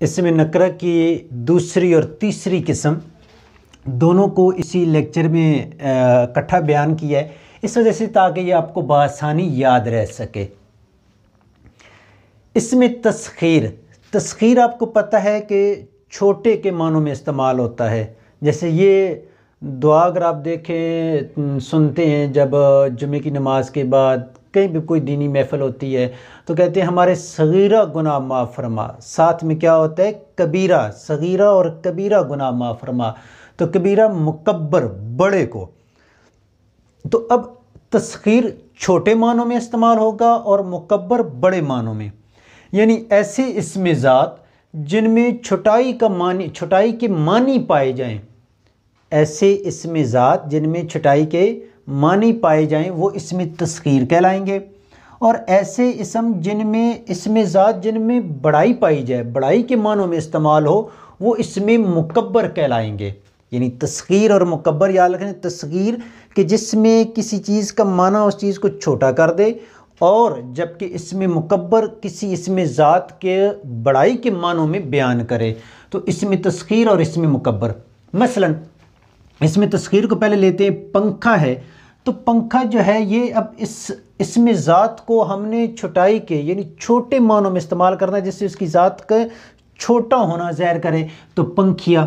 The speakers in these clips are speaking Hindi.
इसमें नकरा की दूसरी और तीसरी किस्म दोनों को इसी लेक्चर में इकट्ठा बयान किया है, इस वजह से ताकि ये आपको बआसानी याद रह सके। इसमें तस्खीर आपको पता है कि छोटे के मानों में इस्तेमाल होता है। जैसे ये दुआ अगर आप देखें सुनते हैं जब जुमे की नमाज के बाद कहीं भी कोई दीनी महफिल होती है तो कहते हैं हमारे सगीरा गुनाह माफ़ फरमा, साथ में क्या होता है कबीरा, सगीरा और कबीरा गुनाह माफ़ फरमा। तो कबीरा मुकब्बर बड़े को, तो अब तस्खीर छोटे मानों में इस्तेमाल होगा और मुकब्बर बड़े मानों में, यानी ऐसे इसमें ज़ात जिनमें छुटाई के मानी पाए जाएं, ऐसे इसमें ज़ात जिनमें छुटाई के मानी पाए जाएं वो इसमें तस्खीर कहलाएंगे। और ऐसे इसम जिनमें इसमें ज़ात जिनमें बड़ाई पाई जाए, बड़ाई के मानों में इस्तेमाल हो, वो इसमें मुकब्बर कहलाएंगे। यानी तस्खीर और मुकब्बर याद रखें। तस्खीर कि जिसमें किसी चीज़ का माना उस चीज़ को छोटा कर दे, और जबकि इसमें मुकब्बर किसी इसमें ज़ात के बड़ाई के मानों में बयान करे। तो इसमें तस्खीर और इसमें मुकब्बर, मसलन इसमें तस्खीर को पहले लेते हैं। पंखा है तो पंखा जो है ये अब इसमें ज़ात को हमने छुटाई के यानी छोटे मानों में इस्तेमाल करना है, जिससे उसकी ज़ात का छोटा होना ज़ाहिर करे। तो पंखिया,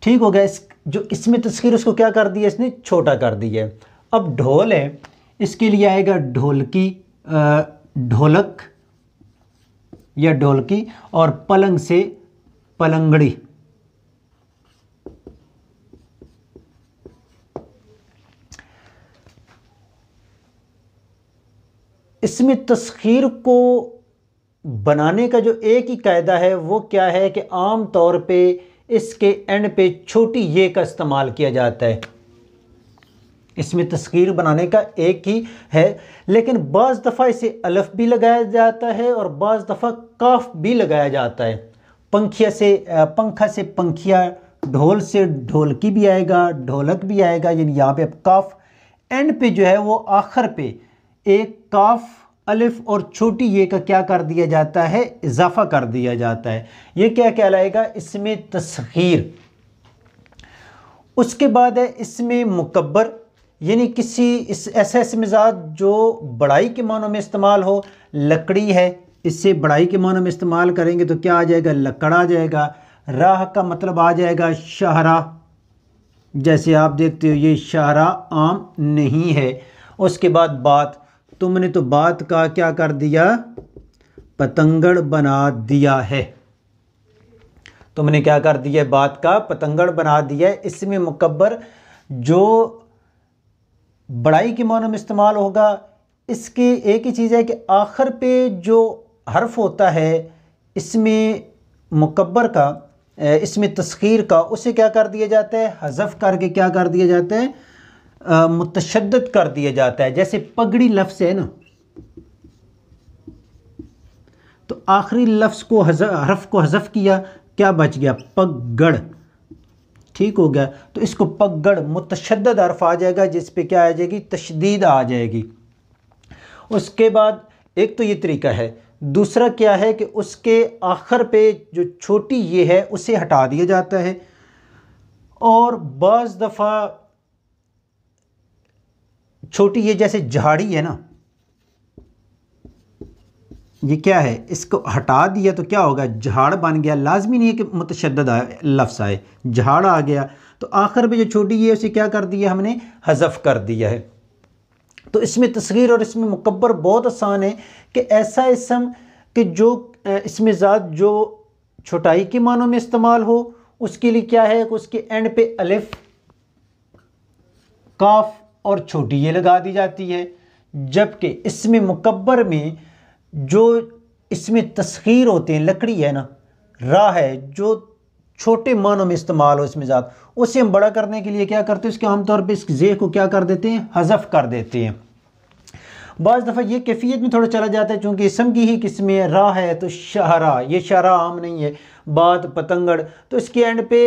ठीक हो गया। जो इसमें तस्खीर उसको क्या कर दिया, इसने छोटा कर दिया है। अब ढोल है, इसके लिए आएगा ढोलकी, ढोलक या ढोलकी, और पलंग से पलंगड़ी। इसमें तस्खीर को बनाने का जो एक ही कायदा है वो क्या है कि आम तौर पे इसके एंड पे छोटी ये का इस्तेमाल किया जाता है। इसमें तस्खीर बनाने का एक ही है, लेकिन बाज़ दफ़ा इसे अलफ भी लगाया जाता है और बाज़ दफ़ा काफ भी लगाया जाता है। पंखा से पंखिया, ढोल से ढोलकी भी आएगा, ढोलक भी आएगा। यानी यहाँ पे अब काफ एंड पे जो है वो आखिर पे एक काफ, अलिफ और छोटी ये का क्या कर दिया जाता है, इजाफा कर दिया जाता है। ये क्या कहलाएगा, इसमें तस्खीर। उसके बाद है इसमें मुकब्बर, यानी ऐसा इसमें ज़ात जो बड़ाई के मानों में इस्तेमाल हो। लकड़ी है, इससे बड़ाई के मानों में इस्तेमाल करेंगे तो क्या आ जाएगा, लकड़ आ जाएगा। राह का मतलब आ जाएगा शाहरा, जैसे आप देखते हो ये शाहरा आम नहीं है। उसके बाद बात, तुमने तो बात का क्या कर दिया, पतंगड़ बना दिया है। तुमने क्या कर दिया, बात का पतंगड़ बना दिया है। इसमें मुकब्बर जो बड़ाई के मानों में इस्तेमाल होगा। इसकी एक ही चीज़ है कि आखिर पे जो हर्फ होता है इसमें मुकब्बर का, इसमें तस्खीर का, उसे क्या कर दिया जाता है, हज़फ करके क्या कर दिया जाता है, मुतशद्दद कर दिया जाता है। जैसे पगड़ी लफ्ज़ है ना, तो आखिरी लफ्ज़ को हरफ को हज़फ किया, क्या बच गया, पगड़, ठीक हो गया। तो इसको पगड़ मुतशद्दद हर्फ आ जाएगा, जिस पे क्या आ जाएगी, तशदीद आ जाएगी। उसके बाद एक तो ये तरीका है। दूसरा क्या है कि उसके आखिर पे जो छोटी ये है उसे हटा दिया जाता है। और बाज़ दफ़ा छोटी ये जैसे झाड़ी है ना, ये क्या है, इसको हटा दिया तो क्या होगा, झाड़ बन गया। लाजमी नहीं है कि मुतशद्दद लफ्ज़ आए, झाड़ आ गया। तो आखिर में जो छोटी ये उसे क्या कर दिया, हमने हज़फ कर दिया है। तो इसमें तस्गीर और इसमें मुकब्बर बहुत आसान है कि ऐसा इसम कि जो इसमें ज़ात जो छोटाई के मानों में इस्तेमाल हो, उसके लिए क्या है कि उसके एंड पे अलिफ, काफ और छोटी ये लगा दी जाती है। जबकि इसमें मुकब्बर में जो इसमें तस्खीर होते हैं, लकड़ी है ना, राह है, जो छोटे मानों में इस्तेमाल हो इसमें ज़ात, उसे हम बड़ा करने के लिए क्या करते हैं, उसके आमतौर पे इस ज़े को क्या कर देते हैं, हज़फ कर देते हैं। बाज़ दफ़ा ये कैफियत में थोड़ा चला जाता है, चूँकि इसम की ही किस्में राह है तो शाहरा, ये शाहरा आम नहीं है। बात पतंगड़, तो इसके एंड पे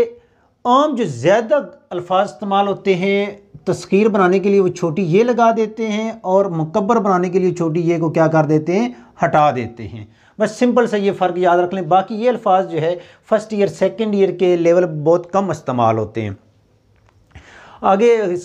आम जो ज़्यादा अल्फाज इस्तेमाल होते हैं तस्खीर बनाने के लिए वो छोटी ये लगा देते हैं और मुकब्बर बनाने के लिए छोटी ये को क्या कर देते हैं, हटा देते हैं। बस सिंपल सा ये फ़र्क याद रख लें। बाकी ये अल्फाज जो है फर्स्ट ईयर सेकंड ईयर के लेवल बहुत कम इस्तेमाल होते हैं। आगे